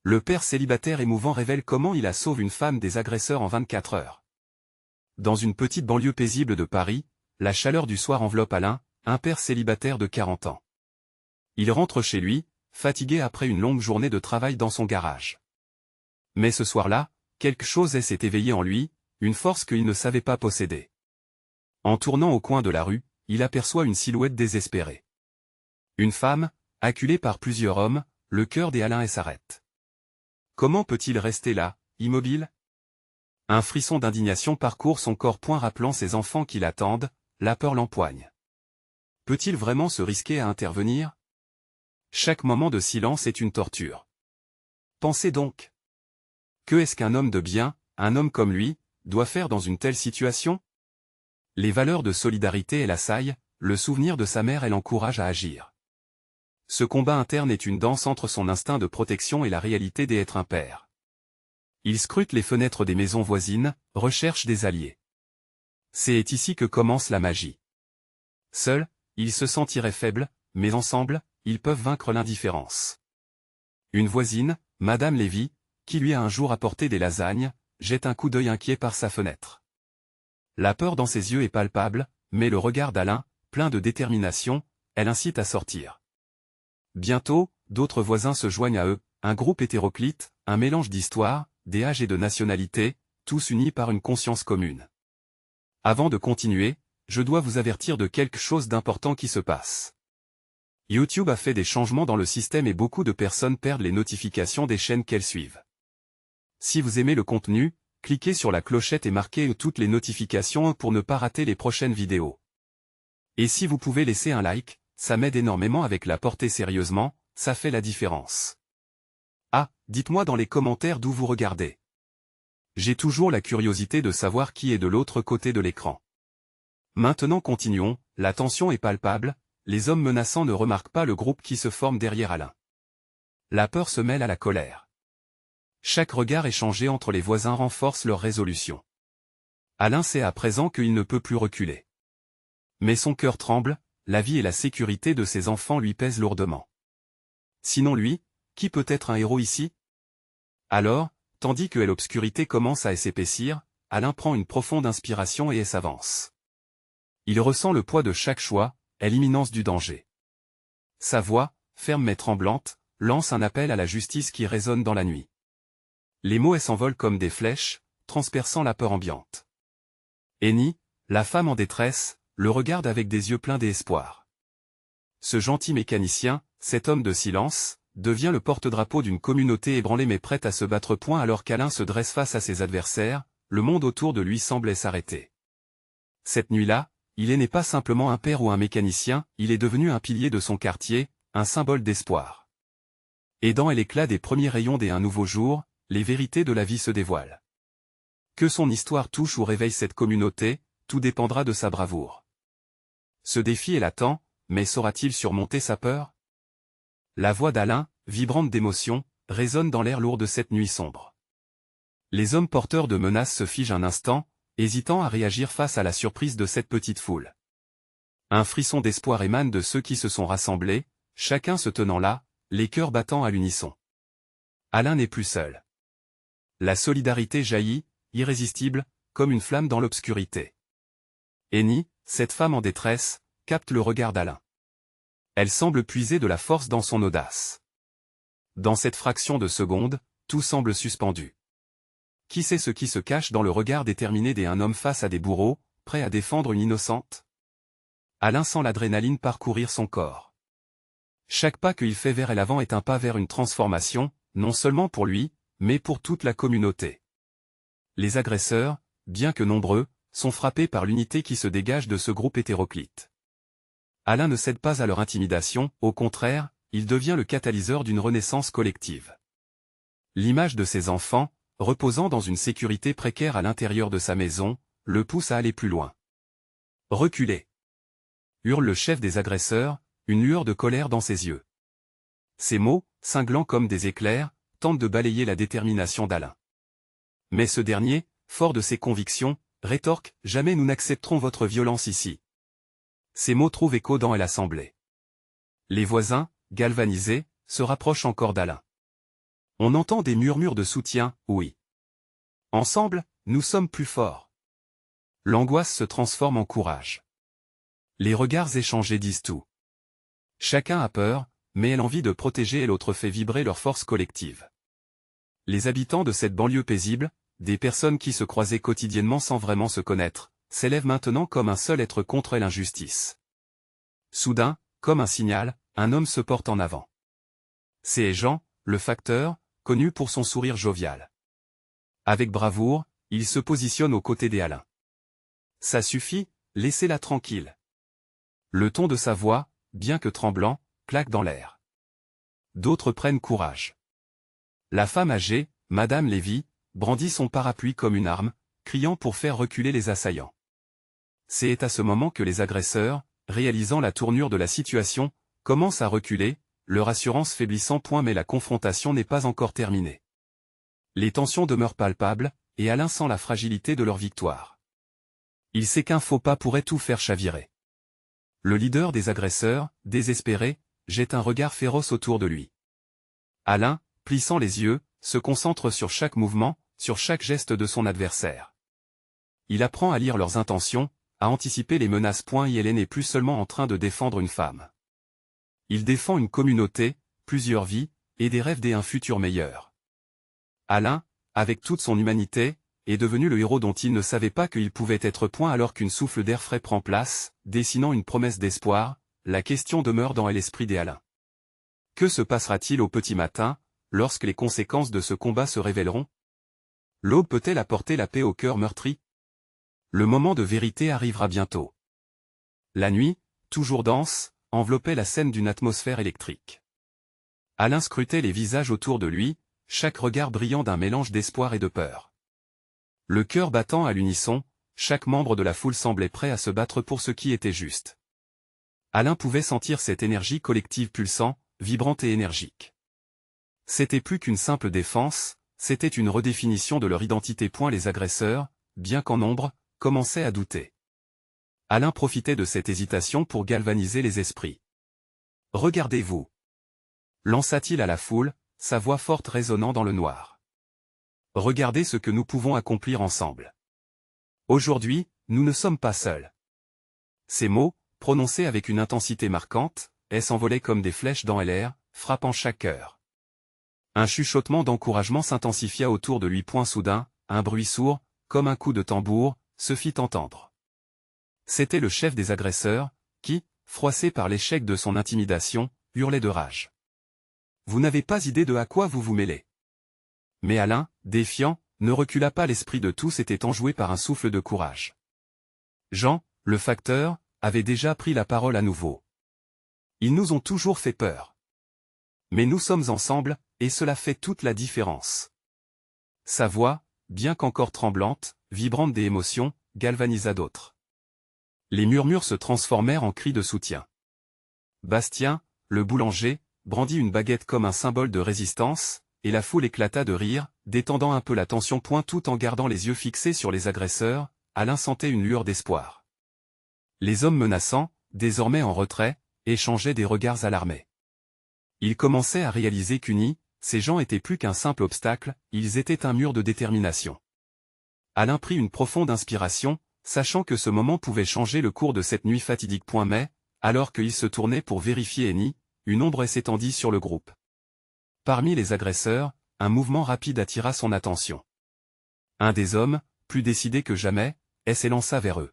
Le père célibataire émouvant révèle comment il a sauvé une femme des agresseurs en 24 heures. Dans une petite banlieue paisible de Paris, la chaleur du soir enveloppe Alain, un père célibataire de 40 ans. Il rentre chez lui, fatigué après une longue journée de travail dans son garage. Mais ce soir-là, quelque chose s'est éveillé en lui, une force qu'il ne savait pas posséder. En tournant au coin de la rue, il aperçoit une silhouette désespérée. Une femme, acculée par plusieurs hommes, le cœur d'Alain s'arrête. Comment peut-il rester là, immobile? Un frisson d'indignation parcourt son corps, point rappelant ses enfants qui l'attendent, la peur l'empoigne. Peut-il vraiment se risquer à intervenir? Chaque moment de silence est une torture. Pensez donc. Que est-ce qu'un homme de bien, un homme comme lui, doit faire dans une telle situation? Les valeurs de solidarité l'assaillent, le souvenir de sa mère l'encourage à agir. Ce combat interne est une danse entre son instinct de protection et la réalité d'être un père. Il scrute les fenêtres des maisons voisines, recherche des alliés. C'est ici que commence la magie. Seul, il se sentirait faible, mais ensemble, ils peuvent vaincre l'indifférence. Une voisine, Madame Lévy, qui lui a un jour apporté des lasagnes, jette un coup d'œil inquiet par sa fenêtre. La peur dans ses yeux est palpable, mais le regard d'Alain, plein de détermination, elle incite à sortir. Bientôt, d'autres voisins se joignent à eux, un groupe hétéroclite, un mélange d'histoires, d'âges et de nationalités, tous unis par une conscience commune. Avant de continuer, je dois vous avertir de quelque chose d'important qui se passe. YouTube a fait des changements dans le système et beaucoup de personnes perdent les notifications des chaînes qu'elles suivent. Si vous aimez le contenu, cliquez sur la clochette et marquez toutes les notifications pour ne pas rater les prochaines vidéos. Et si vous pouvez laisser un like, ça m'aide énormément avec la portée sérieusement, ça fait la différence. Ah, dites-moi dans les commentaires d'où vous regardez. J'ai toujours la curiosité de savoir qui est de l'autre côté de l'écran. Maintenant continuons, la tension est palpable, les hommes menaçants ne remarquent pas le groupe qui se forme derrière Alain. La peur se mêle à la colère. Chaque regard échangé entre les voisins renforce leur résolution. Alain sait à présent qu'il ne peut plus reculer. Mais son cœur tremble, la vie et la sécurité de ses enfants lui pèsent lourdement. Sinon lui, qui peut être un héros ici? Alors, tandis que l'obscurité commence à s'épaissir, Alain prend une profonde inspiration et s'avance. Il ressent le poids de chaque choix, et l'imminence du danger. Sa voix, ferme mais tremblante, lance un appel à la justice qui résonne dans la nuit. Les mots s'envolent comme des flèches, transperçant la peur ambiante. Annie, la femme en détresse, le regarde avec des yeux pleins d'espoir. Ce gentil mécanicien, cet homme de silence, devient le porte-drapeau d'une communauté ébranlée mais prête à se battre point alors qu'Alain se dresse face à ses adversaires, le monde autour de lui semblait s'arrêter. Cette nuit-là, il n'est pas simplement un père ou un mécanicien, il est devenu un pilier de son quartier, un symbole d'espoir. Et dans l'éclat des premiers rayons d'un nouveau jour, les vérités de la vie se dévoilent. Que son histoire touche ou réveille cette communauté, tout dépendra de sa bravoure. Ce défi est latent, mais saura-t-il surmonter sa peur? La voix d'Alain, vibrante d'émotion, résonne dans l'air lourd de cette nuit sombre. Les hommes porteurs de menaces se figent un instant, hésitant à réagir face à la surprise de cette petite foule. Un frisson d'espoir émane de ceux qui se sont rassemblés, chacun se tenant là, les cœurs battant à l'unisson. Alain n'est plus seul. La solidarité jaillit, irrésistible, comme une flamme dans l'obscurité. Annie, cette femme en détresse, capte le regard d'Alain. Elle semble puiser de la force dans son audace. Dans cette fraction de seconde, tout semble suspendu. Qui sait ce qui se cache dans le regard déterminé d'un homme face à des bourreaux, prêt à défendre une innocente? Alain sent l'adrénaline parcourir son corps. Chaque pas qu'il fait vers l'avant est un pas vers une transformation, non seulement pour lui, mais pour toute la communauté. Les agresseurs, bien que nombreux, sont frappés par l'unité qui se dégage de ce groupe hétéroclite. Alain ne cède pas à leur intimidation, au contraire, il devient le catalyseur d'une renaissance collective. L'image de ses enfants, reposant dans une sécurité précaire à l'intérieur de sa maison, le pousse à aller plus loin. Reculez! Hurle le chef des agresseurs, une lueur de colère dans ses yeux. Ces mots, cinglants comme des éclairs, tentent de balayer la détermination d'Alain. Mais ce dernier, fort de ses convictions, rétorque « Jamais nous n'accepterons votre violence ici ». Ces mots trouvent écho dans l'assemblée. Les voisins, galvanisés, se rapprochent encore d'Alain. On entend des murmures de soutien, oui. Ensemble, nous sommes plus forts. L'angoisse se transforme en courage. Les regards échangés disent tout. Chacun a peur, mais elle a envie de protéger et l'autre fait vibrer leur force collective. Les habitants de cette banlieue paisible, des personnes qui se croisaient quotidiennement sans vraiment se connaître, s'élèvent maintenant comme un seul être contre l'injustice. Soudain, comme un signal, un homme se porte en avant. C'est Jean, le facteur, connu pour son sourire jovial. Avec bravoure, il se positionne aux côtés des Alain. Ça suffit, laissez-la tranquille. Le ton de sa voix, bien que tremblant, claque dans l'air. D'autres prennent courage. La femme âgée, Madame Lévy, brandit son parapluie comme une arme, criant pour faire reculer les assaillants. C'est à ce moment que les agresseurs, réalisant la tournure de la situation, commencent à reculer, leur assurance faiblissant point mais la confrontation n'est pas encore terminée. Les tensions demeurent palpables, et Alain sent la fragilité de leur victoire. Il sait qu'un faux pas pourrait tout faire chavirer. Le leader des agresseurs, désespéré, jette un regard féroce autour de lui. Alain, plissant les yeux, se concentre sur chaque mouvement, sur chaque geste de son adversaire. Il apprend à lire leurs intentions, à anticiper les menaces. Il n'est plus seulement en train de défendre une femme. Il défend une communauté, plusieurs vies, et des rêves d'un futur meilleur. Alain, avec toute son humanité, est devenu le héros dont il ne savait pas qu'il pouvait être alors qu'une souffle d'air frais prend place, dessinant une promesse d'espoir. La question demeure dans l'esprit des Alain. Que se passera-t-il au petit matin, lorsque les conséquences de ce combat se révéleront? L'aube peut-elle apporter la paix au cœur meurtri? Le moment de vérité arrivera bientôt. La nuit, toujours dense, enveloppait la scène d'une atmosphère électrique. Alain scrutait les visages autour de lui, chaque regard brillant d'un mélange d'espoir et de peur. Le cœur battant à l'unisson, chaque membre de la foule semblait prêt à se battre pour ce qui était juste. Alain pouvait sentir cette énergie collective pulsant, vibrante et énergique. C'était plus qu'une simple défense, c'était une redéfinition de leur identité. Les agresseurs, bien qu'en nombre, commençaient à douter. Alain profitait de cette hésitation pour galvaniser les esprits. « Regardez-vous » lança-t-il à la foule, sa voix forte résonnant dans le noir. « Regardez ce que nous pouvons accomplir ensemble. Aujourd'hui, nous ne sommes pas seuls. » Ces mots, prononcés avec une intensité marquante, s'envolaient comme des flèches dans l'air, frappant chaque cœur. Un chuchotement d'encouragement s'intensifia autour de lui. Soudain, un bruit sourd, comme un coup de tambour, se fit entendre. C'était le chef des agresseurs, qui, froissé par l'échec de son intimidation, hurlait de rage. Vous n'avez pas idée de à quoi vous vous mêlez. Mais Alain, défiant, ne recula pas. L'esprit de tous était enjoué par un souffle de courage. Jean, le facteur, avait déjà pris la parole à nouveau. Ils nous ont toujours fait peur. Mais nous sommes ensemble, et cela fait toute la différence. Sa voix, bien qu'encore tremblante, vibrante des émotions, galvanisa d'autres. Les murmures se transformèrent en cris de soutien. Bastien, le boulanger, brandit une baguette comme un symbole de résistance, et la foule éclata de rire, détendant un peu la tension. Tout en gardant les yeux fixés sur les agresseurs, Alain sentait une lueur d'espoir. Les hommes menaçants, désormais en retrait, échangeaient des regards alarmés. Il commençait à réaliser qu'unis, ces gens étaient plus qu'un simple obstacle, ils étaient un mur de détermination. Alain prit une profonde inspiration, sachant que ce moment pouvait changer le cours de cette nuit fatidique. Mais, alors qu'il se tournait pour vérifier Eni, une ombre s'étendit sur le groupe. Parmi les agresseurs, un mouvement rapide attira son attention. Un des hommes, plus décidé que jamais, s'élança vers eux.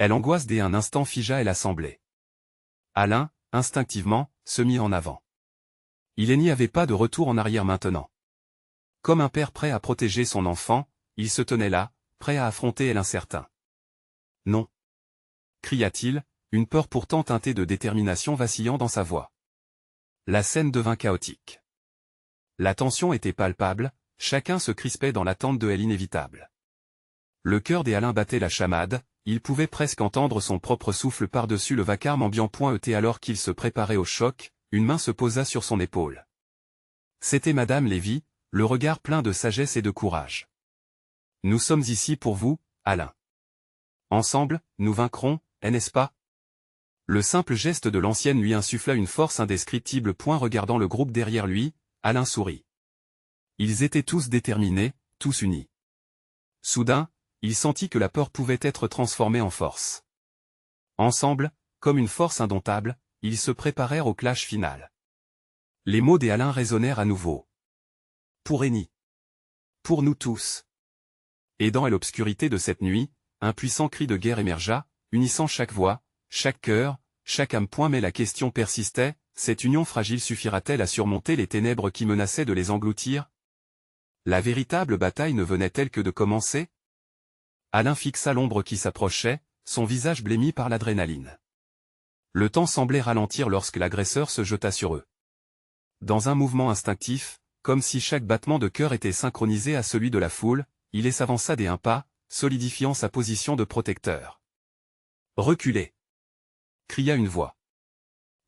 L'angoisse d'un instant figea et l'assemblée. Alain, instinctivement, se mit en avant. Il n'y avait pas de retour en arrière maintenant. Comme un père prêt à protéger son enfant, il se tenait là, prêt à affronter l'incertain. Non. Cria-t-il, une peur pourtant teintée de détermination vacillant dans sa voix. La scène devint chaotique. La tension était palpable, chacun se crispait dans l'attente de l'inévitable. Le cœur des Alain battait la chamade, il pouvait presque entendre son propre souffle par-dessus le vacarme ambiant. Alors qu'il se préparait au choc, une main se posa sur son épaule. C'était Madame Lévy, le regard plein de sagesse et de courage. Nous sommes ici pour vous, Alain. Ensemble, nous vaincrons, n'est-ce pas? Le simple geste de l'ancienne lui insuffla une force indescriptible. Regardant le groupe derrière lui, Alain sourit. Ils étaient tous déterminés, tous unis. Soudain, il sentit que la peur pouvait être transformée en force. Ensemble, comme une force indomptable, ils se préparèrent au clash final. Les mots des Alain résonnèrent à nouveau. Pour Eni. Pour nous tous. Et dans l'obscurité de cette nuit, un puissant cri de guerre émergea, unissant chaque voix, chaque cœur, chaque âme. Mais la question persistait, cette union fragile suffira-t-elle à surmonter les ténèbres qui menaçaient de les engloutir? La véritable bataille ne venait-elle que de commencer? Alain fixa l'ombre qui s'approchait, son visage blêmi par l'adrénaline. Le temps semblait ralentir lorsque l'agresseur se jeta sur eux. Dans un mouvement instinctif, comme si chaque battement de cœur était synchronisé à celui de la foule, il s'avança d'un pas, solidifiant sa position de protecteur. « Reculez !» cria une voix.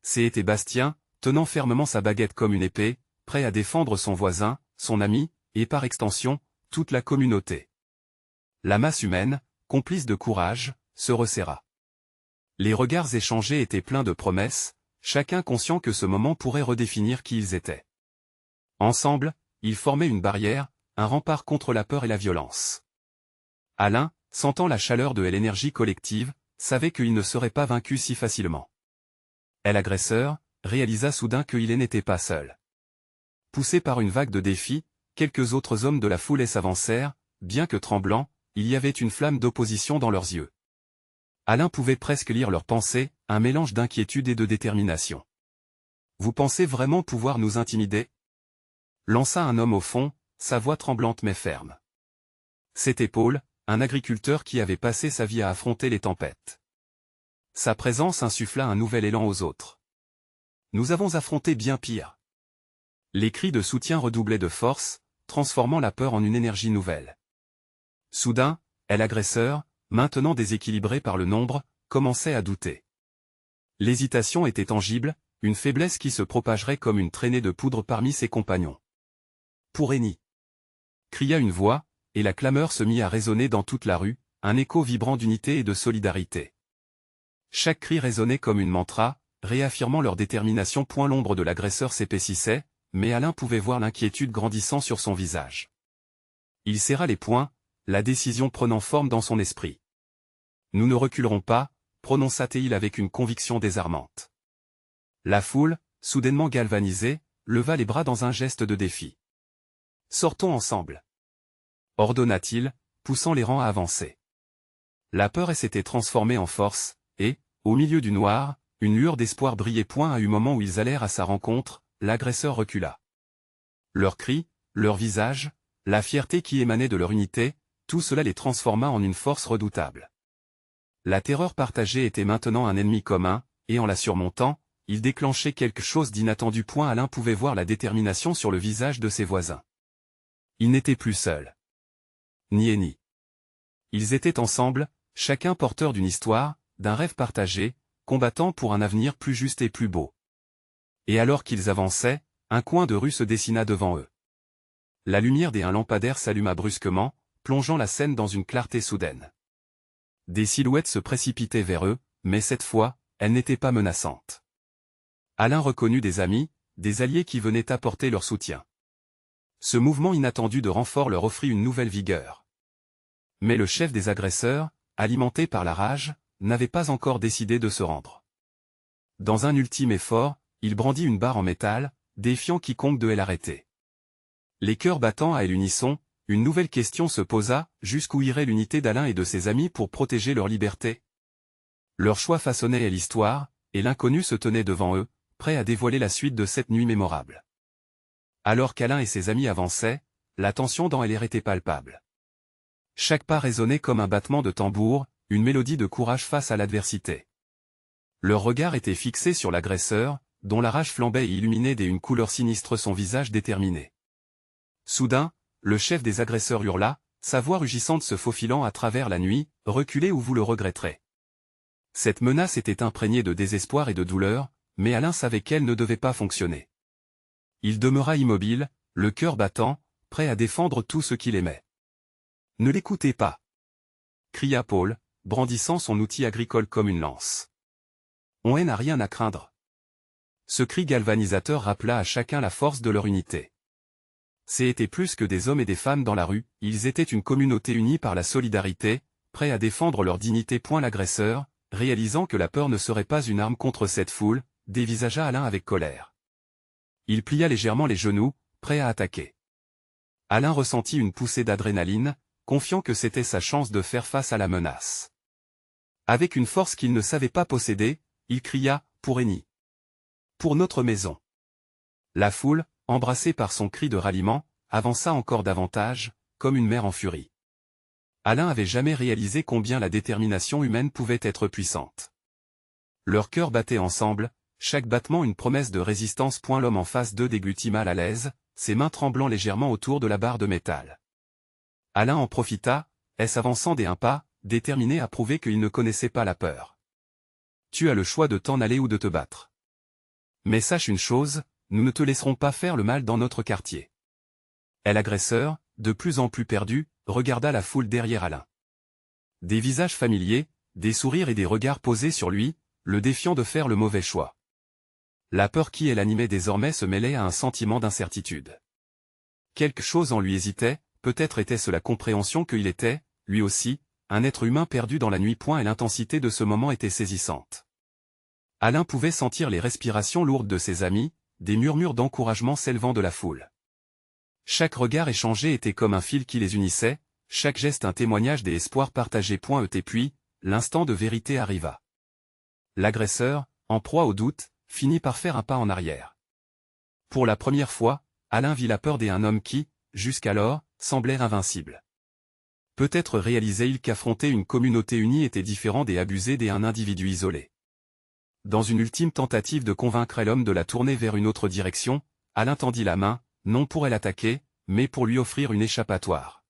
C'était Bastien, tenant fermement sa baguette comme une épée, prêt à défendre son voisin, son ami, et par extension, toute la communauté. La masse humaine, complice de courage, se resserra. Les regards échangés étaient pleins de promesses, chacun conscient que ce moment pourrait redéfinir qui ils étaient. Ensemble, ils formaient une barrière, un rempart contre la peur et la violence. Alain, sentant la chaleur de l'énergie collective, savait qu'il ne serait pas vaincu si facilement. L'agresseur réalisa soudain qu'il n'était pas seul. Poussé par une vague de défis, quelques autres hommes de la foule s'avancèrent, bien que tremblants, il y avait une flamme d'opposition dans leurs yeux. Alain pouvait presque lire leurs pensées, un mélange d'inquiétude et de détermination. « Vous pensez vraiment pouvoir nous intimider ?» lança un homme au fond, sa voix tremblante mais ferme. C'était Paul, un agriculteur qui avait passé sa vie à affronter les tempêtes. Sa présence insuffla un nouvel élan aux autres. « Nous avons affronté bien pire. » Les cris de soutien redoublaient de force, transformant la peur en une énergie nouvelle. Soudain, l'agresseur, maintenant déséquilibré par le nombre, commençait à douter. L'hésitation était tangible, une faiblesse qui se propagerait comme une traînée de poudre parmi ses compagnons. « Pour Eni !» cria une voix, et la clameur se mit à résonner dans toute la rue, un écho vibrant d'unité et de solidarité. Chaque cri résonnait comme une mantra, réaffirmant leur détermination. L'ombre de l'agresseur s'épaississait, mais Alain pouvait voir l'inquiétude grandissant sur son visage. Il serra les poings, la décision prenant forme dans son esprit. « Nous ne reculerons pas », prononça-t-il avec une conviction désarmante. La foule, soudainement galvanisée, leva les bras dans un geste de défi. « Sortons ensemble !» ordonna-t-il, poussant les rangs à avancer. La peur s'était transformée en force, et, au milieu du noir, une lueur d'espoir brillait. À un moment où ils allèrent à sa rencontre, l'agresseur recula. Leurs cris, leurs visages, la fierté qui émanait de leur unité, tout cela les transforma en une force redoutable. La terreur partagée était maintenant un ennemi commun, et en la surmontant, il déclenchait quelque chose d'inattendu. Alain pouvait voir la détermination sur le visage de ses voisins. Ils n'étaient plus seuls. Ni Eni. Ils étaient ensemble, chacun porteur d'une histoire, d'un rêve partagé, combattant pour un avenir plus juste et plus beau. Et alors qu'ils avançaient, un coin de rue se dessina devant eux. La lumière d'un lampadaire s'alluma brusquement, plongeant la scène dans une clarté soudaine. Des silhouettes se précipitaient vers eux, mais cette fois, elles n'étaient pas menaçantes. Alain reconnut des amis, des alliés qui venaient apporter leur soutien. Ce mouvement inattendu de renfort leur offrit une nouvelle vigueur. Mais le chef des agresseurs, alimenté par la rage, n'avait pas encore décidé de se rendre. Dans un ultime effort, il brandit une barre en métal, défiant quiconque de l'arrêter. Les cœurs battant à l'unisson, une nouvelle question se posa, jusqu'où irait l'unité d'Alain et de ses amis pour protéger leur liberté? Leur choix façonnait l'histoire, et l'inconnu se tenait devant eux, prêt à dévoiler la suite de cette nuit mémorable. Alors qu'Alain et ses amis avançaient, la tension dans l'air était palpable. Chaque pas résonnait comme un battement de tambour, une mélodie de courage face à l'adversité. Leur regard était fixé sur l'agresseur, dont la rage flambait et illuminait d'une couleur sinistre son visage déterminé. Soudain, le chef des agresseurs hurla, sa voix rugissante se faufilant à travers la nuit, « Reculez ou vous le regretterez ». Cette menace était imprégnée de désespoir et de douleur, mais Alain savait qu'elle ne devait pas fonctionner. Il demeura immobile, le cœur battant, prêt à défendre tout ce qu'il aimait. « Ne l'écoutez pas !» cria Paul, brandissant son outil agricole comme une lance. « On n'a rien à craindre. » Ce cri galvanisateur rappela à chacun la force de leur unité. C'étaient plus que des hommes et des femmes dans la rue, ils étaient une communauté unie par la solidarité, prêts à défendre leur dignité. L'agresseur, réalisant que la peur ne serait pas une arme contre cette foule, dévisagea Alain avec colère. Il plia légèrement les genoux, prêt à attaquer. Alain ressentit une poussée d'adrénaline, confiant que c'était sa chance de faire face à la menace. Avec une force qu'il ne savait pas posséder, il cria « Pour Eni. Pour notre maison !» La foule, embrassée par son cri de ralliement, avança encore davantage, comme une mer en furie. Alain avait jamais réalisé combien la détermination humaine pouvait être puissante. Leurs cœurs battaient ensemble, chaque battement une promesse de résistance. L'homme en face d'eux déglutit mal à l'aise, ses mains tremblant légèrement autour de la barre de métal. Alain en profita, s'avançant d'un pas, déterminé à prouver qu'il ne connaissait pas la peur. Tu as le choix de t'en aller ou de te battre. Mais sache une chose, nous ne te laisserons pas faire le mal dans notre quartier. L'agresseur, de plus en plus perdu, regarda la foule derrière Alain. Des visages familiers, des sourires et des regards posés sur lui, le défiant de faire le mauvais choix. La peur qui l'animait désormais se mêlait à un sentiment d'incertitude. Quelque chose en lui hésitait, peut-être était-ce la compréhension qu'il était, lui aussi, un être humain perdu dans la nuit. Et l'intensité de ce moment était saisissante. Alain pouvait sentir les respirations lourdes de ses amis, des murmures d'encouragement s'élevant de la foule. Chaque regard échangé était comme un fil qui les unissait, chaque geste un témoignage des espoirs partagés. Puis, l'instant de vérité arriva. L'agresseur, en proie au doute, finit par faire un pas en arrière. Pour la première fois, Alain vit la peur d'un homme qui, jusqu'alors, semblait invincible. Peut-être réalisait-il qu'affronter une communauté unie était différent des abusés d'un individu isolé. Dans une ultime tentative de convaincre l'homme de la tourner vers une autre direction, Alain tendit la main, non pour l'attaquer, mais pour lui offrir une échappatoire.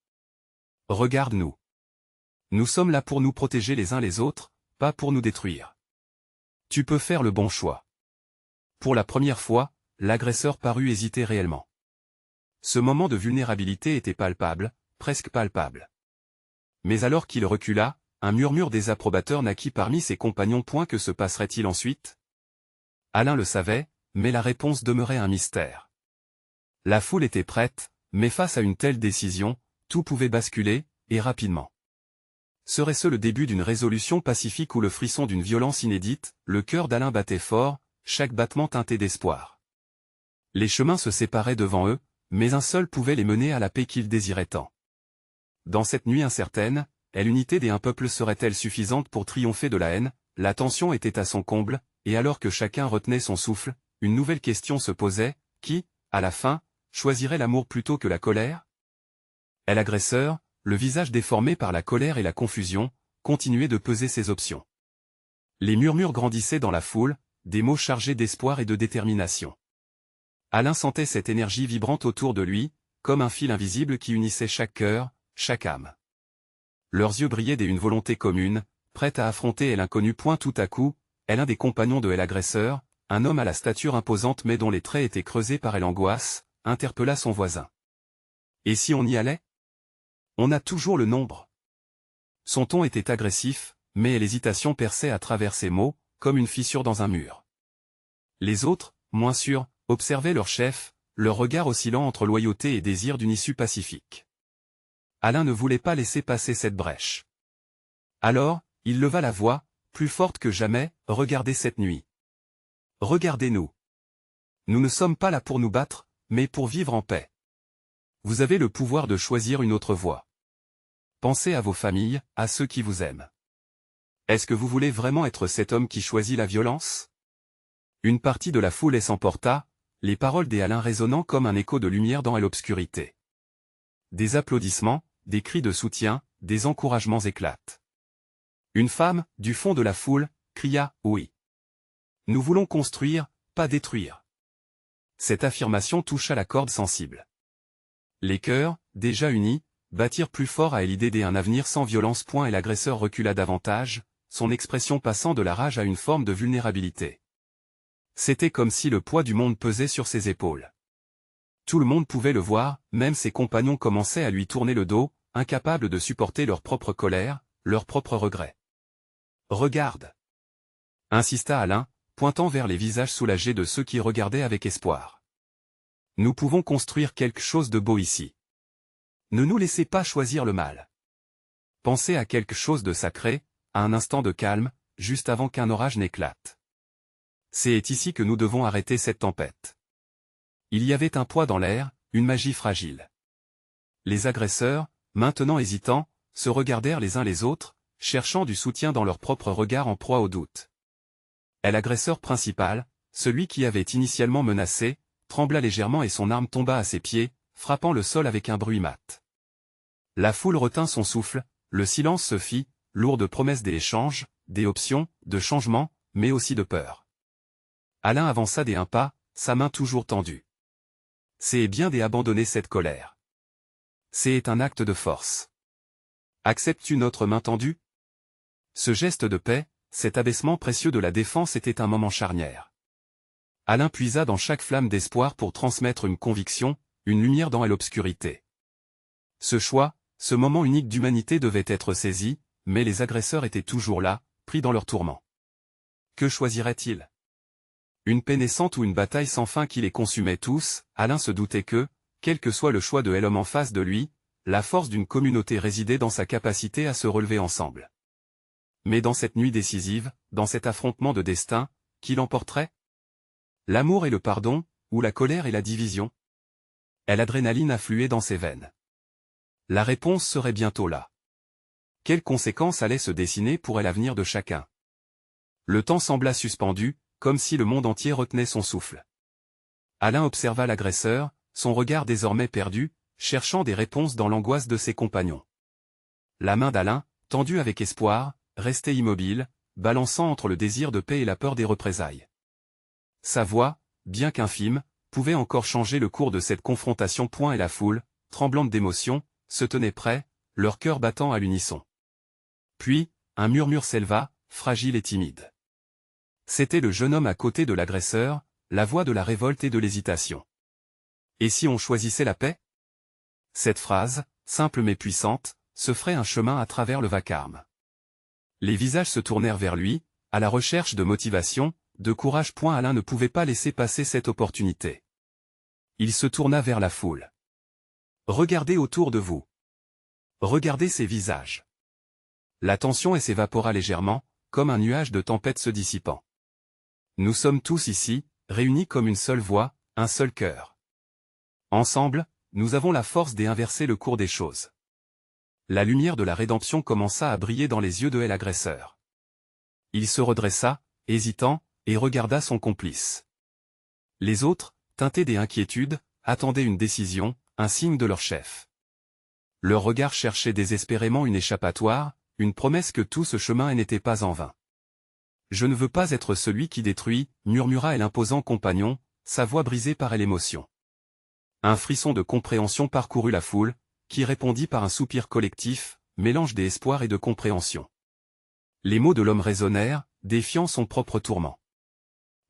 Regarde-nous. Nous sommes là pour nous protéger les uns les autres, pas pour nous détruire. Tu peux faire le bon choix. Pour la première fois, l'agresseur parut hésiter réellement. Ce moment de vulnérabilité était palpable, presque palpable. Mais alors qu'il recula, un murmure désapprobateur naquit parmi ses compagnons. Que se passerait-il ensuite? Alain le savait, mais la réponse demeurait un mystère. La foule était prête, mais face à une telle décision, tout pouvait basculer, et rapidement. Serait-ce le début d'une résolution pacifique ou le frisson d'une violence inédite? Le cœur d'Alain battait fort, chaque battement teinté d'espoir. Les chemins se séparaient devant eux, mais un seul pouvait les mener à la paix qu'ils désiraient tant. Dans cette nuit incertaine, l'unité d'un peuple serait-elle suffisante pour triompher de la haine? La tension était à son comble, et alors que chacun retenait son souffle, une nouvelle question se posait, qui, à la fin, choisirait l'amour plutôt que la colère? L'agresseur, le visage déformé par la colère et la confusion, continuait de peser ses options. Les murmures grandissaient dans la foule, des mots chargés d'espoir et de détermination. Alain sentait cette énergie vibrante autour de lui, comme un fil invisible qui unissait chaque cœur, chaque âme. Leurs yeux brillaient d'une volonté commune, prête à affronter l'inconnu. Tout à coup, l'un des compagnons de l'agresseur, un homme à la stature imposante mais dont les traits étaient creusés par l'angoisse, interpella son voisin. Et si on y allait? On a toujours le nombre. Son ton était agressif, mais l'hésitation perçait à travers ses mots, comme une fissure dans un mur. Les autres, moins sûrs, observaient leur chef, leur regard oscillant entre loyauté et désir d'une issue pacifique. Alain ne voulait pas laisser passer cette brèche. Alors, il leva la voix, plus forte que jamais, « Regardez cette nuit. Regardez-nous. Nous ne sommes pas là pour nous battre, mais pour vivre en paix. Vous avez le pouvoir de choisir une autre voie. Pensez à vos familles, à ceux qui vous aiment. Est-ce que vous voulez vraiment être cet homme qui choisit la violence? » Une partie de la foule s'emporta, les paroles d'Alain résonnant comme un écho de lumière dans l'obscurité. Des applaudissements, des cris de soutien, des encouragements éclatent. Une femme, du fond de la foule, cria « Oui. Nous voulons construire, pas détruire. » Cette affirmation toucha la corde sensible. Les cœurs, déjà unis, battirent plus fort à l'idée d'un avenir sans violence. Et l'agresseur recula davantage, son expression passant de la rage à une forme de vulnérabilité. C'était comme si le poids du monde pesait sur ses épaules. Tout le monde pouvait le voir, même ses compagnons commençaient à lui tourner le dos, incapables de supporter leur propre colère, leurs propres regrets. « Regarde !» insista Alain, pointant vers les visages soulagés de ceux qui regardaient avec espoir. Nous pouvons construire quelque chose de beau ici. Ne nous laissez pas choisir le mal. Pensez à quelque chose de sacré, à un instant de calme, juste avant qu'un orage n'éclate. C'est ici que nous devons arrêter cette tempête. Il y avait un poids dans l'air, une magie fragile. Les agresseurs, maintenant hésitants, se regardèrent les uns les autres, cherchant du soutien dans leur propre regard en proie au doute. Et l'agresseur principal, celui qui avait initialement menacé, trembla légèrement et son arme tomba à ses pieds, frappant le sol avec un bruit mat. La foule retint son souffle, le silence se fit, lourd de promesses d'échanges, des options, de changements, mais aussi de peur. Alain avança des un pas, sa main toujours tendue. C'est bien d'abandonner cette colère. C'est un acte de force. Acceptes-tu notre main tendue? Ce geste de paix, cet abaissement précieux de la défense était un moment charnière. Alain puisa dans chaque flamme d'espoir pour transmettre une conviction, une lumière dans l'obscurité. Ce choix, ce moment unique d'humanité devait être saisi, mais les agresseurs étaient toujours là, pris dans leur tourment. Que choisirait-il? Une paix naissante ou une bataille sans fin qui les consumait tous? Alain se doutait que, quel que soit le choix de l'homme en face de lui, la force d'une communauté résidait dans sa capacité à se relever ensemble. Mais dans cette nuit décisive, dans cet affrontement de destin, qui l'emporterait? L'amour et le pardon, ou la colère et la division? L'adrénaline affluait dans ses veines. La réponse serait bientôt là. Quelles conséquences allaient se dessiner pour l'avenir de chacun? Le temps sembla suspendu, comme si le monde entier retenait son souffle. Alain observa l'agresseur, son regard désormais perdu, cherchant des réponses dans l'angoisse de ses compagnons. La main d'Alain, tendue avec espoir, restait immobile, balançant entre le désir de paix et la peur des représailles. Sa voix, bien qu'infime, pouvait encore changer le cours de cette confrontation. Et la foule, tremblante d'émotion, se tenait prêt, leur cœur battant à l'unisson. Puis, un murmure s'éleva, fragile et timide. C'était le jeune homme à côté de l'agresseur, la voix de la révolte et de l'hésitation. Et si on choisissait la paix? Cette phrase, simple mais puissante, se ferait un chemin à travers le vacarme. Les visages se tournèrent vers lui, à la recherche de motivation, de courage. Alain ne pouvait pas laisser passer cette opportunité. Il se tourna vers la foule. Regardez autour de vous. Regardez ces visages. La tension s'évapora légèrement, comme un nuage de tempête se dissipant. Nous sommes tous ici, réunis comme une seule voix, un seul cœur. Ensemble, nous avons la force d'inverser le cours des choses. La lumière de la rédemption commença à briller dans les yeux de l'agresseur. Il se redressa, hésitant, et regarda son complice. Les autres, teintés d'inquiétude, attendaient une décision, un signe de leur chef. Leur regard cherchait désespérément une échappatoire, une promesse que tout ce chemin n'était pas en vain. « Je ne veux pas être celui qui détruit », murmura l'imposant compagnon, sa voix brisée par l'émotion. Un frisson de compréhension parcourut la foule, qui répondit par un soupir collectif, mélange d'espoir et de compréhension. Les mots de l'homme résonnèrent, défiant son propre tourment.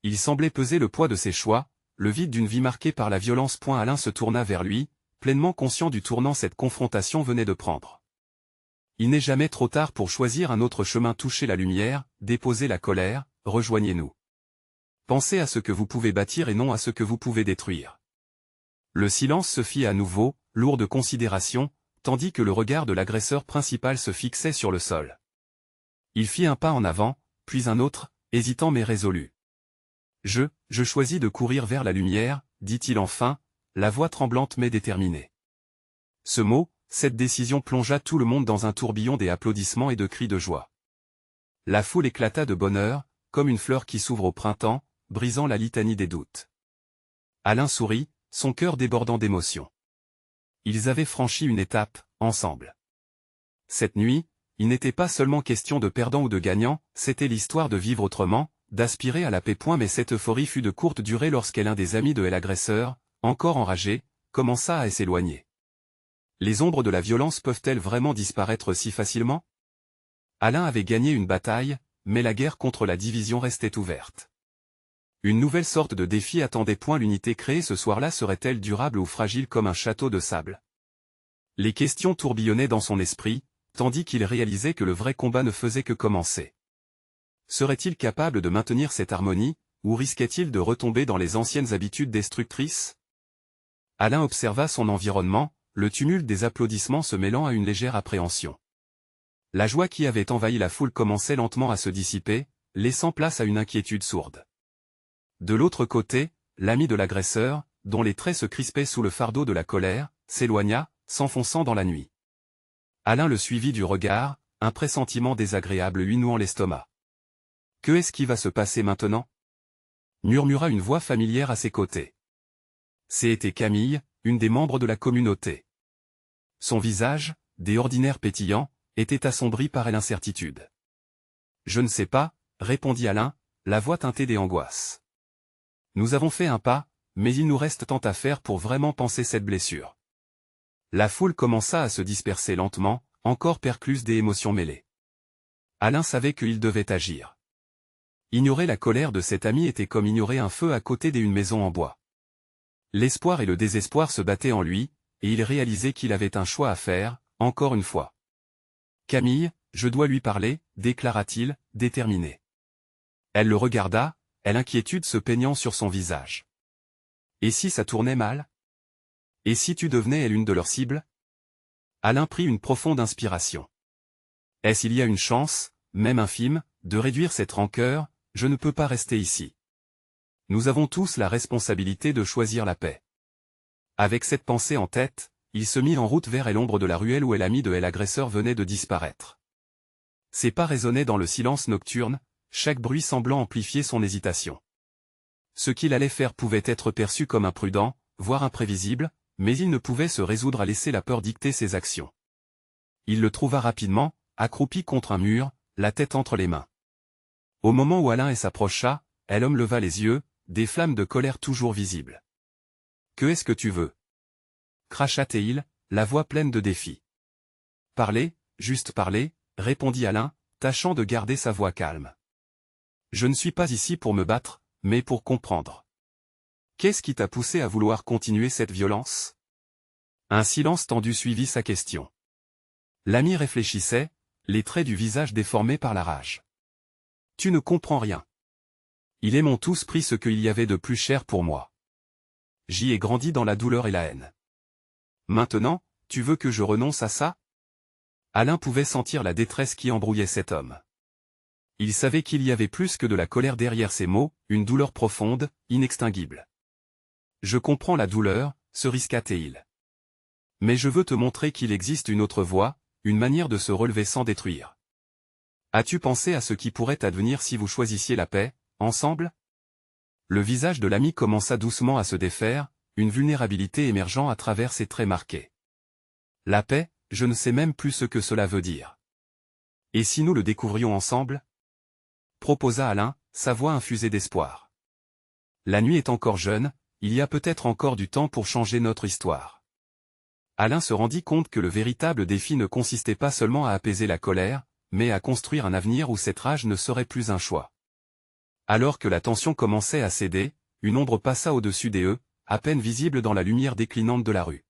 Il semblait peser le poids de ses choix, le vide d'une vie marquée par la violence. Alain se tourna vers lui, pleinement conscient du tournant cette confrontation venait de prendre. Il n'est jamais trop tard pour choisir un autre chemin. Touchez la lumière, déposez la colère, rejoignez-nous. Pensez à ce que vous pouvez bâtir et non à ce que vous pouvez détruire. Le silence se fit à nouveau, lourd de considération, tandis que le regard de l'agresseur principal se fixait sur le sol. Il fit un pas en avant, puis un autre, hésitant mais résolu. Je choisis de courir vers la lumière, dit-il enfin, la voix tremblante mais déterminée. Ce mot, cette décision plongea tout le monde dans un tourbillon d'applaudissements et de cris de joie. La foule éclata de bonheur, comme une fleur qui s'ouvre au printemps, brisant la litanie des doutes. Alain sourit, son cœur débordant d'émotion. Ils avaient franchi une étape, ensemble. Cette nuit, il n'était pas seulement question de perdant ou de gagnant, c'était l'histoire de vivre autrement, d'aspirer à la paix. Mais cette euphorie fut de courte durée lorsqu'un des amis de l'agresseur, encore enragé, commença à s'éloigner. Les ombres de la violence peuvent-elles vraiment disparaître si facilement? Alain avait gagné une bataille, mais la guerre contre la division restait ouverte. Une nouvelle sorte de défi attendait. L'unité créée ce soir-là serait-elle durable ou fragile comme un château de sable? Les questions tourbillonnaient dans son esprit, tandis qu'il réalisait que le vrai combat ne faisait que commencer. Serait-il capable de maintenir cette harmonie, ou risquait-il de retomber dans les anciennes habitudes destructrices? Alain observa son environnement, le tumulte des applaudissements se mêlant à une légère appréhension. La joie qui avait envahi la foule commençait lentement à se dissiper, laissant place à une inquiétude sourde. De l'autre côté, l'ami de l'agresseur, dont les traits se crispaient sous le fardeau de la colère, s'éloigna, s'enfonçant dans la nuit. Alain le suivit du regard, un pressentiment désagréable lui nouant l'estomac. « Que est-ce qui va se passer maintenant » murmura une voix familière à ses côtés. C'était Camille, une des membres de la communauté. Son visage, des ordinaires pétillant, était assombri par l'incertitude. « Je ne sais pas, » répondit Alain, la voix teintée des angoisses. « Nous avons fait un pas, mais il nous reste tant à faire pour vraiment panser cette blessure. » La foule commença à se disperser lentement, encore percluse des émotions mêlées. Alain savait qu'il devait agir. Ignorer la colère de cet ami était comme ignorer un feu à côté d'une maison en bois. L'espoir et le désespoir se battaient en lui, et il réalisait qu'il avait un choix à faire, encore une fois. « Camille, je dois lui parler, » déclara-t-il, déterminé. Elle le regarda, l'inquiétude se peignant sur son visage. Et si ça tournait mal? Et si tu devenais l'une de leurs cibles? Alain prit une profonde inspiration. Est-ce il y a une chance, même infime, de réduire cette rancœur? Je ne peux pas rester ici. Nous avons tous la responsabilité de choisir la paix. Avec cette pensée en tête, il se mit en route vers l'ombre de la ruelle où l'ami de l'agresseur venait de disparaître. Ses pas résonnaient dans le silence nocturne, chaque bruit semblant amplifier son hésitation. Ce qu'il allait faire pouvait être perçu comme imprudent, voire imprévisible, mais il ne pouvait se résoudre à laisser la peur dicter ses actions. Il le trouva rapidement, accroupi contre un mur, la tête entre les mains. Au moment où Alain s'approcha, l'homme leva les yeux, des flammes de colère toujours visibles. « Que est-ce que tu veux » cracha-t-il, la voix pleine de défi. « Parler, juste parler » répondit Alain, tâchant de garder sa voix calme. « Je ne suis pas ici pour me battre, mais pour comprendre. Qu'est-ce qui t'a poussé à vouloir continuer cette violence ?» Un silence tendu suivit sa question. L'ami réfléchissait, les traits du visage déformés par la rage. « Tu ne comprends rien. Ils m'ont tous pris ce qu'il y avait de plus cher pour moi. J'y ai grandi dans la douleur et la haine. Maintenant, tu veux que je renonce à ça ?» Alain pouvait sentir la détresse qui embrouillait cet homme. Il savait qu'il y avait plus que de la colère derrière ces mots, une douleur profonde, inextinguible. « Je comprends la douleur » se risqua-t-il. « Mais je veux te montrer qu'il existe une autre voie, une manière de se relever sans détruire. As-tu pensé à ce qui pourrait advenir si vous choisissiez la paix, ensemble ?» Le visage de l'ami commença doucement à se défaire, une vulnérabilité émergeant à travers ses traits marqués. « La paix, je ne sais même plus ce que cela veut dire. Et si nous le découvrions ensemble ?» proposa Alain, sa voix infusée d'espoir. « La nuit est encore jeune, il y a peut-être encore du temps pour changer notre histoire. » Alain se rendit compte que le véritable défi ne consistait pas seulement à apaiser la colère, mais à construire un avenir où cette rage ne serait plus un choix. Alors que la tension commençait à céder, une ombre passa au-dessus d'eux, à peine visible dans la lumière déclinante de la rue.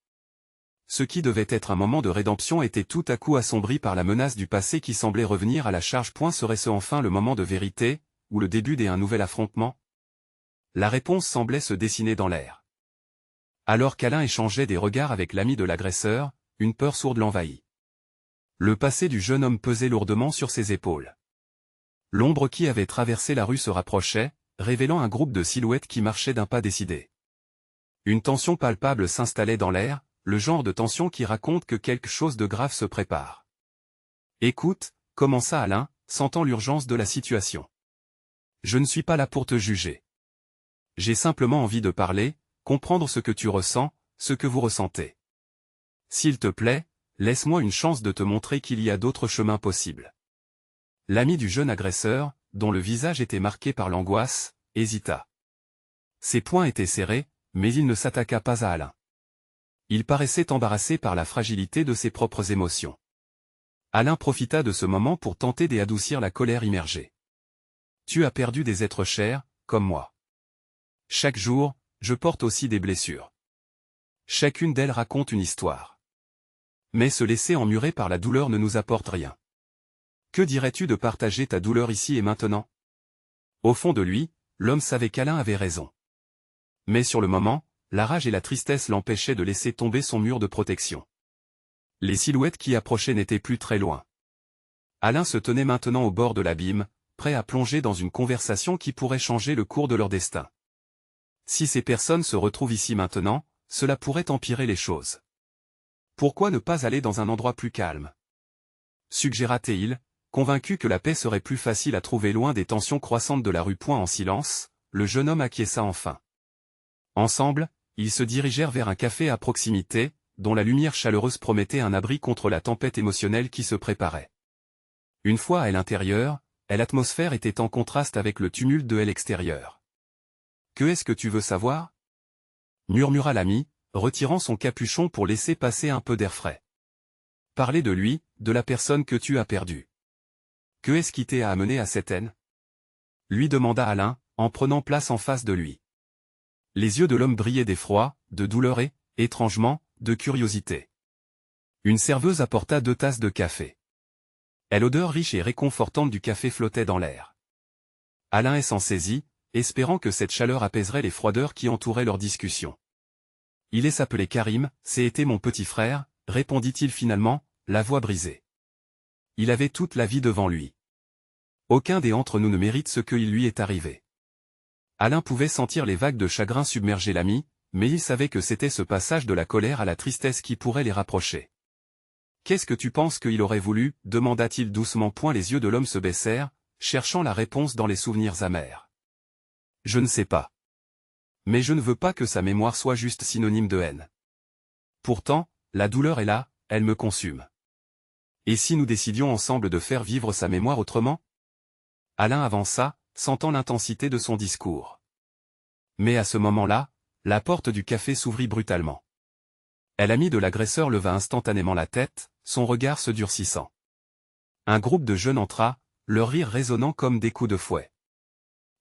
Ce qui devait être un moment de rédemption était tout à coup assombri par la menace du passé qui semblait revenir à la charge. Serait-ce enfin le moment de vérité, ou le début d'un nouvel affrontement? La réponse semblait se dessiner dans l'air. Alors qu'Alain échangeait des regards avec l'ami de l'agresseur, une peur sourde l'envahit. Le passé du jeune homme pesait lourdement sur ses épaules. L'ombre qui avait traversé la rue se rapprochait, révélant un groupe de silhouettes qui marchaient d'un pas décidé. Une tension palpable s'installait dans l'air, le genre de tension qui raconte que quelque chose de grave se prépare. « Écoute » commença Alain, sentant l'urgence de la situation. « Je ne suis pas là pour te juger. J'ai simplement envie de parler, comprendre ce que tu ressens, ce que vous ressentez. S'il te plaît, laisse-moi une chance de te montrer qu'il y a d'autres chemins possibles. » L'ami du jeune agresseur, dont le visage était marqué par l'angoisse, hésita. Ses poings étaient serrés, mais il ne s'attaqua pas à Alain. Il paraissait embarrassé par la fragilité de ses propres émotions. Alain profita de ce moment pour tenter d'adoucir la colère immergée. « Tu as perdu des êtres chers, comme moi. Chaque jour, je porte aussi des blessures. Chacune d'elles raconte une histoire. Mais se laisser emmurer par la douleur ne nous apporte rien. Que dirais-tu de partager ta douleur ici et maintenant ?» Au fond de lui, l'homme savait qu'Alain avait raison. Mais sur le moment, la rage et la tristesse l'empêchaient de laisser tomber son mur de protection. Les silhouettes qui approchaient n'étaient plus très loin. Alain se tenait maintenant au bord de l'abîme, prêt à plonger dans une conversation qui pourrait changer le cours de leur destin. Si ces personnes se retrouvent ici maintenant, cela pourrait empirer les choses. Pourquoi ne pas aller dans un endroit plus calme? Suggéra-t-il, convaincu que la paix serait plus facile à trouver loin des tensions croissantes de la rue. En silence, le jeune homme acquiesça enfin. Ensemble, ils se dirigèrent vers un café à proximité, dont la lumière chaleureuse promettait un abri contre la tempête émotionnelle qui se préparait. Une fois à l'intérieur, l'atmosphère était en contraste avec le tumulte de l'extérieur. « Que est-ce que tu veux savoir ?» murmura l'ami, retirant son capuchon pour laisser passer un peu d'air frais. « Parler de lui, de la personne que tu as perdue. Que est-ce qui t'a amené à cette haine ?» lui demanda Alain, en prenant place en face de lui. Les yeux de l'homme brillaient d'effroi, de douleur et, étrangement, de curiosité. Une serveuse apporta 2 tasses de café. L'odeur riche et réconfortante du café flottait dans l'air. Alain s'en saisit, espérant que cette chaleur apaiserait les froideurs qui entouraient leur discussion. « Il s'appelait Karim, c'était mon petit frère », répondit-il finalement, la voix brisée. Il avait toute la vie devant lui. Aucun des entre nous ne mérite ce qu'il lui est arrivé. Alain pouvait sentir les vagues de chagrin submerger l'ami, mais il savait que c'était ce passage de la colère à la tristesse qui pourrait les rapprocher. « Qu'est-ce que tu penses qu'il aurait voulu » demanda-t-il doucement. Les yeux de l'homme se baissèrent, cherchant la réponse dans les souvenirs amers. « Je ne sais pas. Mais je ne veux pas que sa mémoire soit juste synonyme de haine. Pourtant, la douleur est là, elle me consume. Et si nous décidions ensemble de faire vivre sa mémoire autrement ?» Alain avança, sentant l'intensité de son discours. Mais à ce moment-là, la porte du café s'ouvrit brutalement. L'ami de l'agresseur leva instantanément la tête, son regard se durcissant. Un groupe de jeunes entra, leur rire résonnant comme des coups de fouet.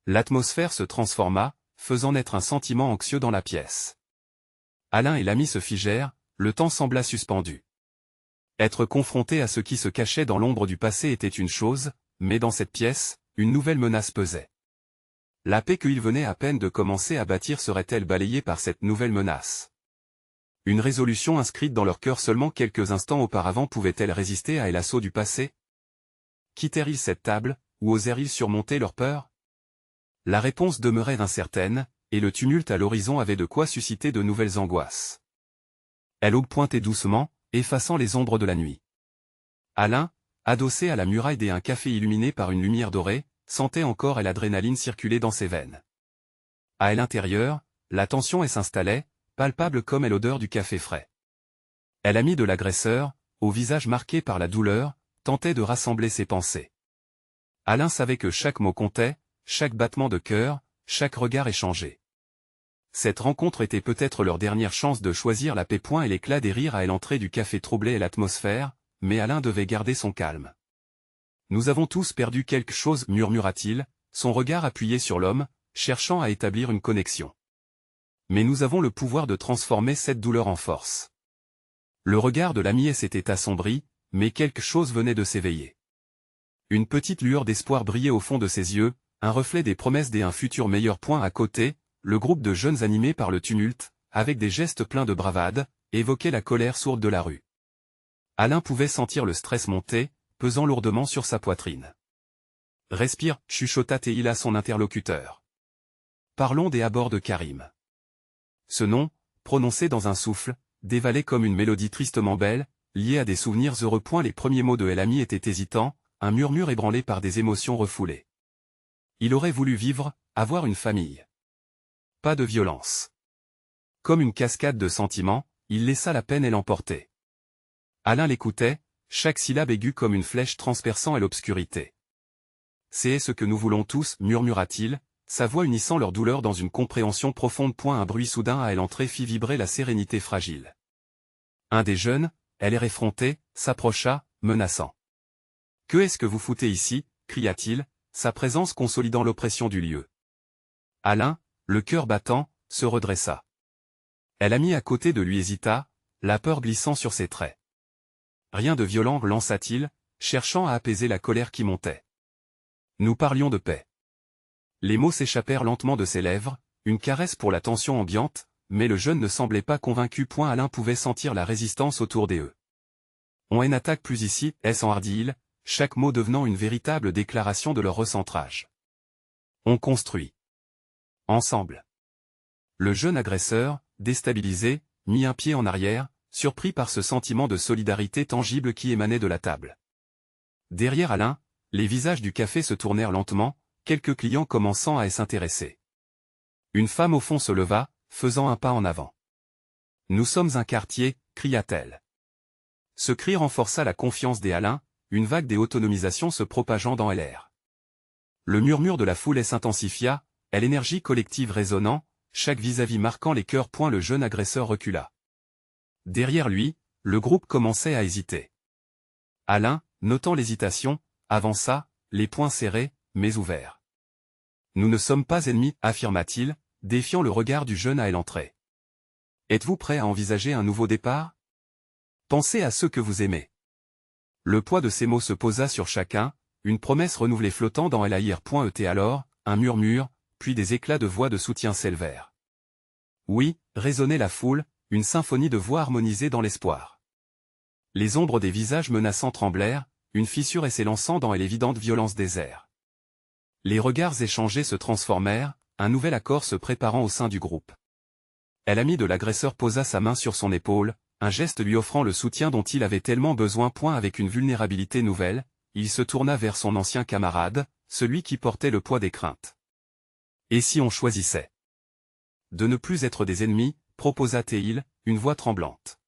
L'atmosphère se transforma, faisant naître un sentiment anxieux dans la pièce. Alain et l'ami se figèrent, le temps sembla suspendu. Être confronté à ce qui se cachait dans l'ombre du passé était une chose, mais dans cette pièce, une nouvelle menace pesait. La paix qu'ils venaient à peine de commencer à bâtir serait-elle balayée par cette nouvelle menace? Une résolution inscrite dans leur cœur seulement quelques instants auparavant pouvait-elle résister à l'assaut du passé? Quittèrent-ils cette table, ou osèrent-ils surmonter leur peur? La réponse demeurait incertaine, et le tumulte à l'horizon avait de quoi susciter de nouvelles angoisses. L'aube pointait doucement, effaçant les ombres de la nuit. Alain, adossé à la muraille d'un café illuminé par une lumière dorée, sentait encore l'adrénaline circuler dans ses veines. À l'intérieur, la tension s'installait, palpable comme l'odeur du café frais. L'ami de l'agresseur, au visage marqué par la douleur, tentait de rassembler ses pensées. Alain savait que chaque mot comptait, chaque battement de cœur, chaque regard échangé. Cette rencontre était peut-être leur dernière chance de choisir la paix. Et l'éclat des rires à l'entrée du café troublait l'atmosphère, mais Alain devait garder son calme. « Nous avons tous perdu quelque chose » murmura-t-il, son regard appuyé sur l'homme, cherchant à établir une connexion. Mais nous avons le pouvoir de transformer cette douleur en force. Le regard de l'ami s'était assombri, mais quelque chose venait de s'éveiller. Une petite lueur d'espoir brillait au fond de ses yeux, un reflet des promesses d'un futur meilleur. À côté, le groupe de jeunes animés par le tumulte, avec des gestes pleins de bravade, évoquait la colère sourde de la rue. Alain pouvait sentir le stress monter, pesant lourdement sur sa poitrine. « Respire » chuchota-t-il à son interlocuteur. « Parlons des abords de Karim. » Ce nom, prononcé dans un souffle, dévalait comme une mélodie tristement belle, liée à des souvenirs heureux. Les premiers mots de l'ami étaient hésitants, un murmure ébranlé par des émotions refoulées. Il aurait voulu vivre, avoir une famille. Pas de violence. Comme une cascade de sentiments, il laissa la peine l'emporter. Alain l'écoutait, chaque syllabe aiguë comme une flèche transperçant l'obscurité. « C'est ce que nous voulons tous » murmura-t-il, sa voix unissant leur douleur dans une compréhension profonde. Un bruit soudain à l'entrée fit vibrer la sérénité fragile. Un des jeunes, effronté, s'approcha, menaçant. « Que est-ce que vous foutez ici » cria-t-il, sa présence consolidant l'oppression du lieu. Alain, le cœur battant, se redressa. L'ami à côté de lui hésita, la peur glissant sur ses traits. Rien de violent lança-t-il, cherchant à apaiser la colère qui montait. Nous parlions de paix. Les mots s'échappèrent lentement de ses lèvres, une caresse pour la tension ambiante, mais le jeune ne semblait pas convaincu. Alain pouvait sentir la résistance autour d'eux. On n'attaque plus ici, s'enhardit-il, chaque mot devenant une véritable déclaration de leur recentrage. On construit. Ensemble. Le jeune agresseur, déstabilisé, mit un pied en arrière, surpris par ce sentiment de solidarité tangible qui émanait de la table. Derrière Alain, les visages du café se tournèrent lentement, quelques clients commençant à s'intéresser. Une femme au fond se leva, faisant un pas en avant. « Nous sommes un quartier », cria-t-elle. Ce cri renforça la confiance des Alain, une vague d'autonomisation se propageant dans l'air. Le murmure de la foule s'intensifia, l'énergie collective résonnant, chaque vis-à-vis marquant les cœurs. Le jeune agresseur recula. Derrière lui, le groupe commençait à hésiter. Alain, notant l'hésitation, avança, les poings serrés, mais ouverts. « Nous ne sommes pas ennemis, affirma-t-il, défiant le regard du jeune à l'entrée. Êtes-vous prêt à envisager un nouveau départ? Pensez à ceux que vous aimez. Le poids de ces mots se posa sur chacun, une promesse renouvelée flottant dans l'air. Alors, un murmure, puis des éclats de voix de soutien s'élevèrent. Oui, résonnait la foule, une symphonie de voix harmonisée dans l'espoir. Les ombres des visages menaçants tremblèrent, une fissure s'élançant dans l'évidente violence des airs. Les regards échangés se transformèrent, un nouvel accord se préparant au sein du groupe. L'ami de l'agresseur posa sa main sur son épaule, un geste lui offrant le soutien dont il avait tellement besoin. Avec une vulnérabilité nouvelle, il se tourna vers son ancien camarade, celui qui portait le poids des craintes. « Et si on choisissait de ne plus être des ennemis ?» proposa-t-il, une voix tremblante.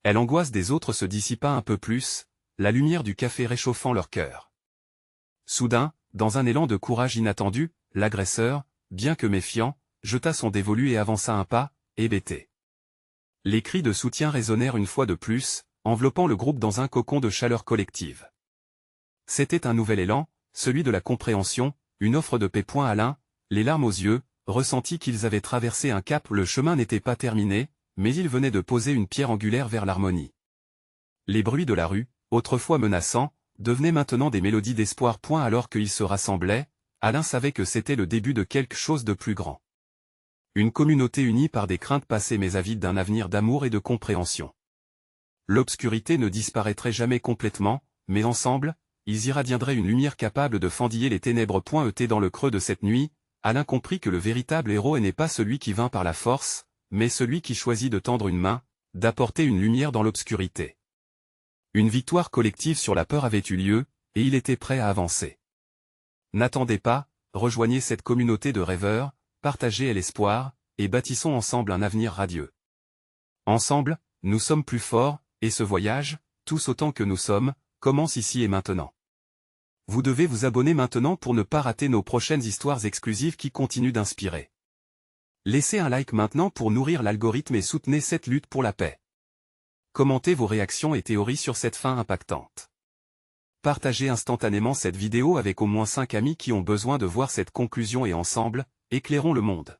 L'angoisse des autres se dissipa un peu plus, la lumière du café réchauffant leur cœur. Soudain, dans un élan de courage inattendu, l'agresseur, bien que méfiant, jeta son dévolu et avança un pas, hébété. Les cris de soutien résonnèrent une fois de plus, enveloppant le groupe dans un cocon de chaleur collective. C'était un nouvel élan, celui de la compréhension, une offre de paix. Alain, les larmes aux yeux, ressentit qu'ils avaient traversé un cap. Le chemin n'était pas terminé, mais il venait de poser une pierre angulaire vers l'harmonie. Les bruits de la rue, autrefois menaçants, devenaient maintenant des mélodies d'espoir. Alors qu'ils se rassemblaient, Alain savait que c'était le début de quelque chose de plus grand. Une communauté unie par des craintes passées mais avide d'un avenir d'amour et de compréhension. L'obscurité ne disparaîtrait jamais complètement, mais ensemble, ils irradiendraient une lumière capable de fendiller les ténèbres. Dans le creux de cette nuit, Alain comprit que le véritable héros n'est pas celui qui vainc par la force, mais celui qui choisit de tendre une main, d'apporter une lumière dans l'obscurité. Une victoire collective sur la peur avait eu lieu, et il était prêt à avancer. N'attendez pas, rejoignez cette communauté de rêveurs, partagez l'espoir, et bâtissons ensemble un avenir radieux. Ensemble, nous sommes plus forts, et ce voyage, tous autant que nous sommes, commence ici et maintenant. Vous devez vous abonner maintenant pour ne pas rater nos prochaines histoires exclusives qui continuent d'inspirer. Laissez un like maintenant pour nourrir l'algorithme et soutenez cette lutte pour la paix. Commentez vos réactions et théories sur cette fin impactante. Partagez instantanément cette vidéo avec au moins 5 amis qui ont besoin de voir cette conclusion et ensemble, éclairons le monde.